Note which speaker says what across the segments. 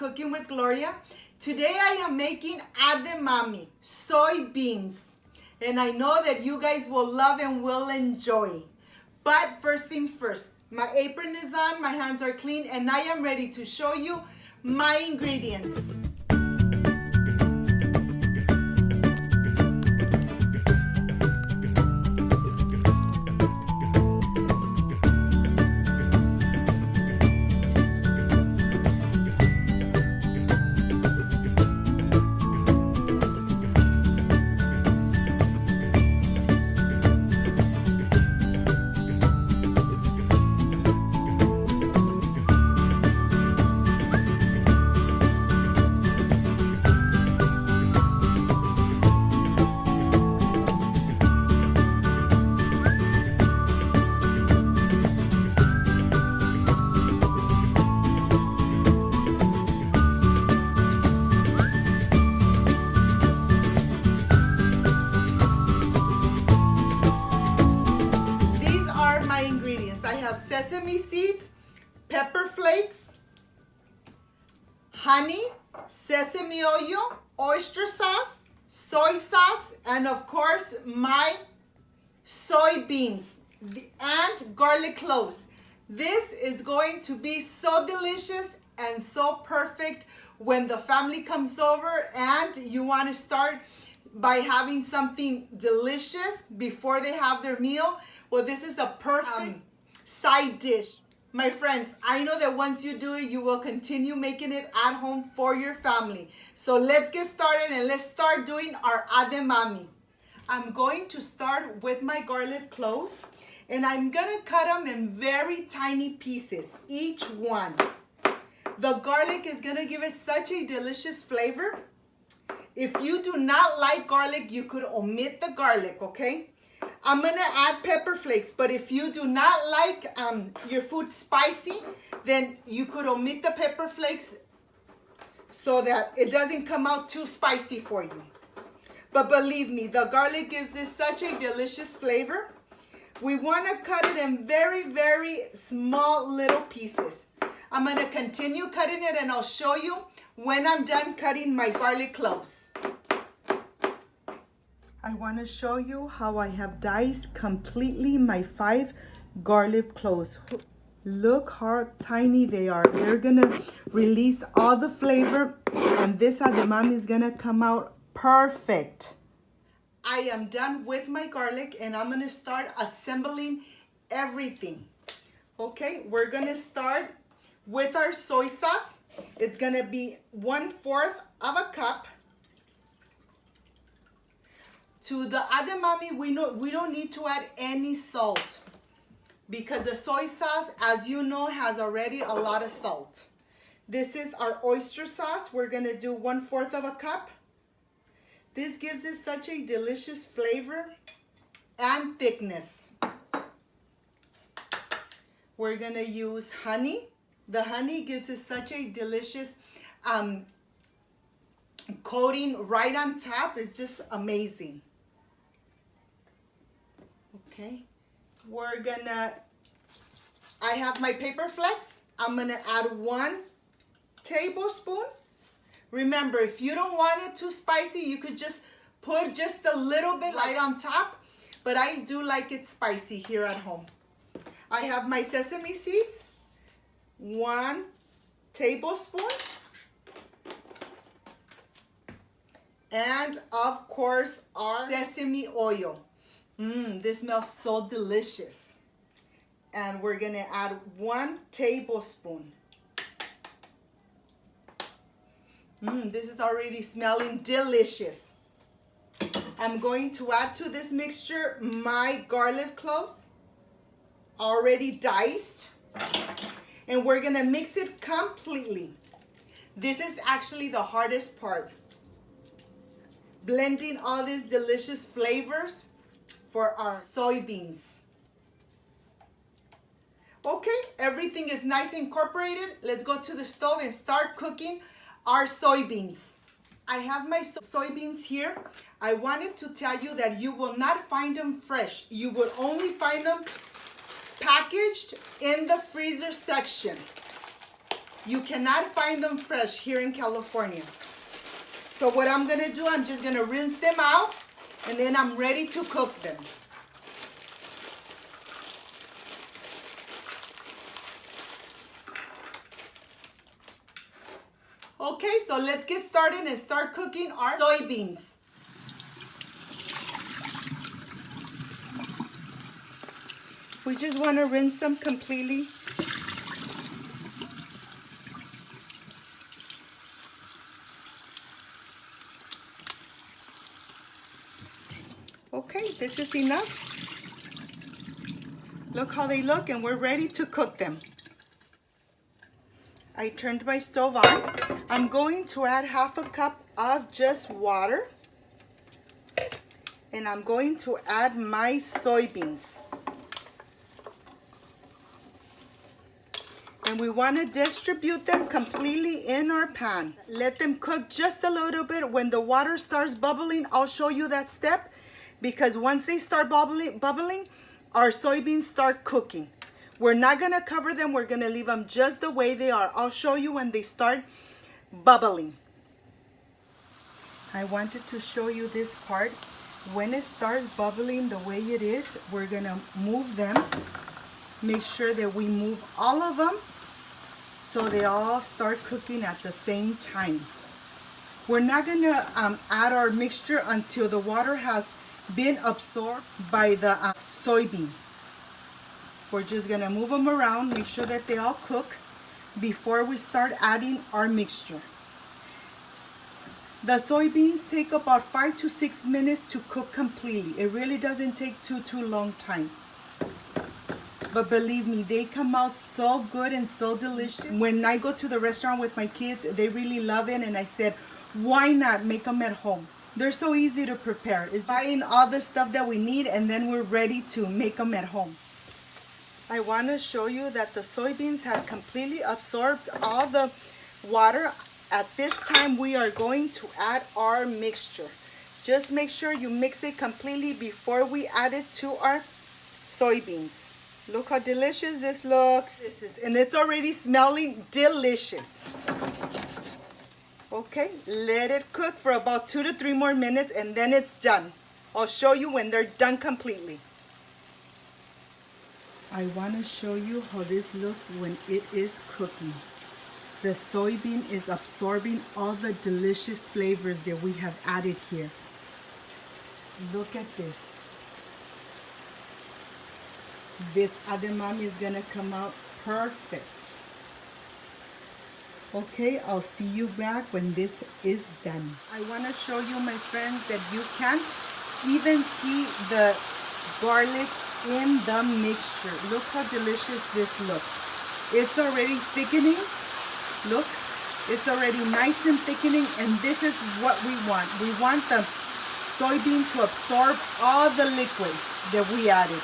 Speaker 1: Cooking with Gloria. Today I am making edamame, soybeans. And I know that you guys will love and will enjoy. But first things first, my apron is on, my hands are clean, and I am ready to show you my ingredients. Sesame seeds, pepper flakes, honey, sesame oil, oyster sauce, soy sauce, and of course my soybeans and garlic cloves. This is going to be so delicious and so perfect when the family comes over and you want to start by having something delicious before they have their meal. Well, this is a perfect side dish. My friends, I know that once you do it, you will continue making it at home for your family. So let's get started and let's start doing our edamame. I'm going to start with my garlic cloves and I'm gonna cut them in very tiny pieces, each one. The garlic is gonna give it such a delicious flavor. If you do not like garlic, you could omit the garlic, okay? I'm gonna add pepper flakes, but if you do not like your food spicy, then you could omit the pepper flakes so that it doesn't come out too spicy for you. But believe me, the garlic gives it such a delicious flavor. We wanna cut it in very, very small little pieces. I'm gonna continue cutting it and I'll show you when I'm done cutting my garlic cloves. I want to show you how I have diced completely my 5 garlic cloves. Look how tiny they are. They're gonna release all the flavor and this edamame is gonna come out perfect. I am done with my garlic and I'm gonna start assembling everything. Okay, we're gonna start with our soy sauce. It's gonna be 1/4 of a cup. To the edamame, we don't need to add any salt because the soy sauce, as you know, has already a lot of salt. This is our oyster sauce. We're gonna do 1/4 of a cup. This gives it such a delicious flavor and thickness. We're gonna use honey. The honey gives it such a delicious coating right on top. It's just amazing. Okay, I have my paper flakes. I'm gonna add 1 tablespoon. Remember, if you don't want it too spicy, you could just put just a little bit right on top, but I do like it spicy here at home. I have my sesame seeds, 1 tablespoon. And of course, our sesame oil. This smells so delicious. And we're gonna add 1 tablespoon. This is already smelling delicious. I'm going to add to this mixture my garlic cloves, already diced. And we're gonna mix it completely. This is actually the hardest part. Blending all these delicious flavors for our soybeans. Okay, everything is nice and incorporated. Let's go to the stove and start cooking our soybeans. I have my soybeans here. I wanted to tell you that you will not find them fresh. You will only find them packaged in the freezer section. You cannot find them fresh here in California. So what I'm gonna do, I'm just gonna rinse them out and then I'm ready to cook them. Okay, so let's get started and start cooking our soybeans. We just want to rinse them completely. Okay, this is enough. Look how they look, and we're ready to cook them. I turned my stove on. I'm going to add 1/2 cup of just water. And I'm going to add my soybeans. And we want to distribute them completely in our pan. Let them cook just a little bit. When the water starts bubbling, I'll show you that step, because once they start bubbling, our soybeans start cooking. We're not going to cover them. We're going to leave them just the way they are. I'll show you when they start bubbling. I wanted to show you this part. When it starts bubbling the way it is, we're going to move them. Make sure that we move all of them so they all start cooking at the same time. We're not going to add our mixture until the water has been absorbed by the soybean. We're just going to move them around, make sure that they all cook before we start adding our mixture. The soybeans take about 5 to 6 minutes to cook completely. It really doesn't take too long time. But believe me, they come out so good and so delicious. When I go to the restaurant with my kids, they really love it, and I said, why not make them at home? They're so easy to prepare. It's buying all the stuff that we need, and then we're ready to make them at home. I want to show you that the soybeans have completely absorbed all the water. At this time, we are going to add our mixture. Just make sure you mix it completely before we add it to our soybeans. Look how delicious this looks. And it's already smelling delicious. Okay, let it cook for about 2 to 3 more minutes and then it's done. I'll show you when they're done completely. I want to show you how this looks when it is cooking. The soybean is absorbing all the delicious flavors that we have added here. Look at this. This edamame is going to come out perfect. Okay, I'll see you back when this is done. I want to show you, my friends, that you can't even see the garlic in the mixture. Look how delicious this looks. It's already thickening. Look, it's already nice and thickening, and this is what we want. We want the soybean to absorb all the liquid that we added.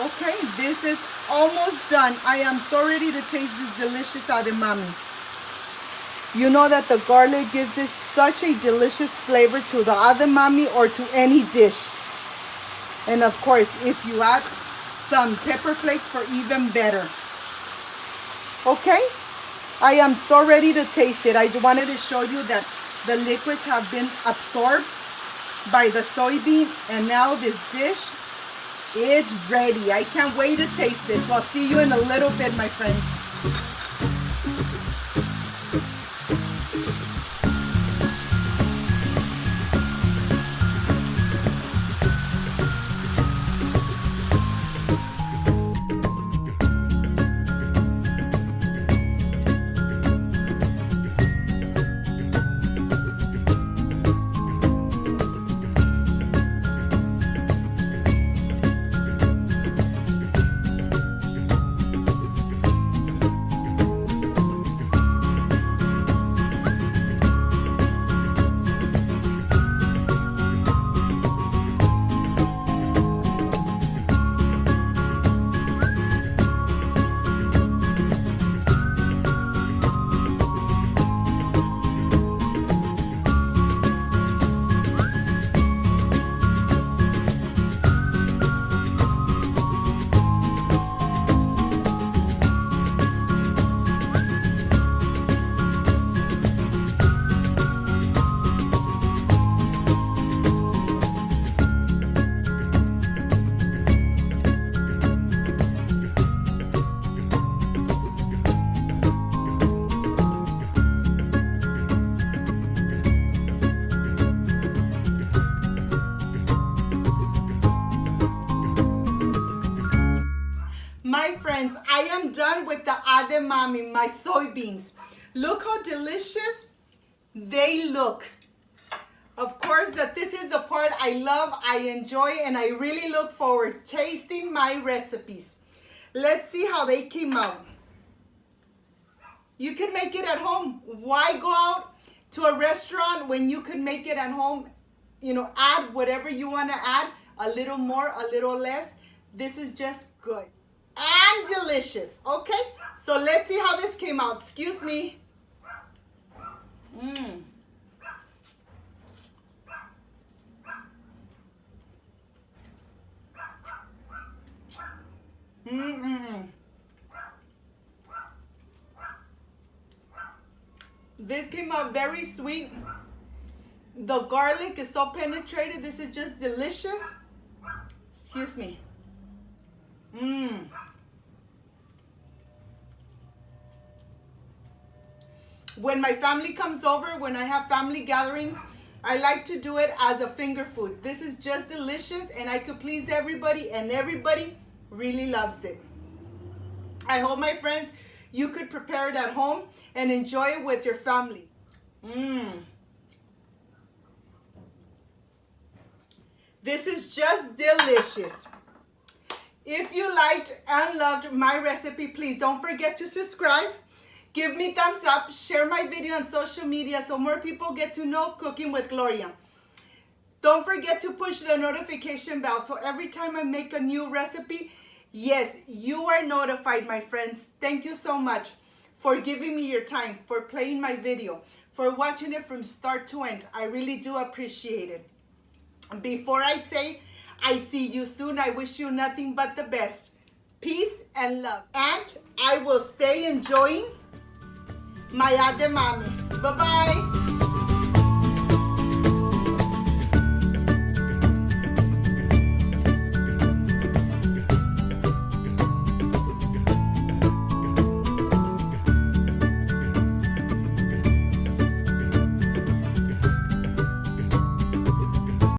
Speaker 1: Okay, this is almost done. I am so ready to taste this delicious edamame. You know that the garlic gives this such a delicious flavor to the edamame or to any dish. And of course, if you add some pepper flakes, for even better. Okay, I am so ready to taste it. I wanted to show you that the liquids have been absorbed by the soybean, and now this dish is ready. I can't wait to taste it. So I'll see you in a little bit, my friends. I am done with the edamame, my soybeans. Look how delicious they look. Of course, that this is the part I love, I enjoy, and I really look forward tasting my recipes. Let's see how they came out. You can make it at home. Why go out to a restaurant when you can make it at home? You know, add whatever you want to add, a little more, a little less. This is just good and delicious. Okay, so let's see how this came out. Excuse me. This came out very sweet. The garlic is so penetrated. This is just delicious. Excuse me. When my family comes over, when I have family gatherings, I like to do it as a finger food. This is just delicious, and I could please everybody, and everybody really loves it. I hope, my friends, you could prepare it at home and enjoy it with your family. This is just delicious. If you liked and loved my recipe, please don't forget to subscribe. Give me thumbs up, share my video on social media so more people get to know Cooking with Gloria. Don't forget to push the notification bell so every time I make a new recipe, yes, you are notified, my friends. Thank you so much for giving me your time, for playing my video, for watching it from start to end. I really do appreciate it. Before I say I see you soon, I wish you nothing but the best. Peace and love. And I will stay enjoying my edamame. Bye-bye.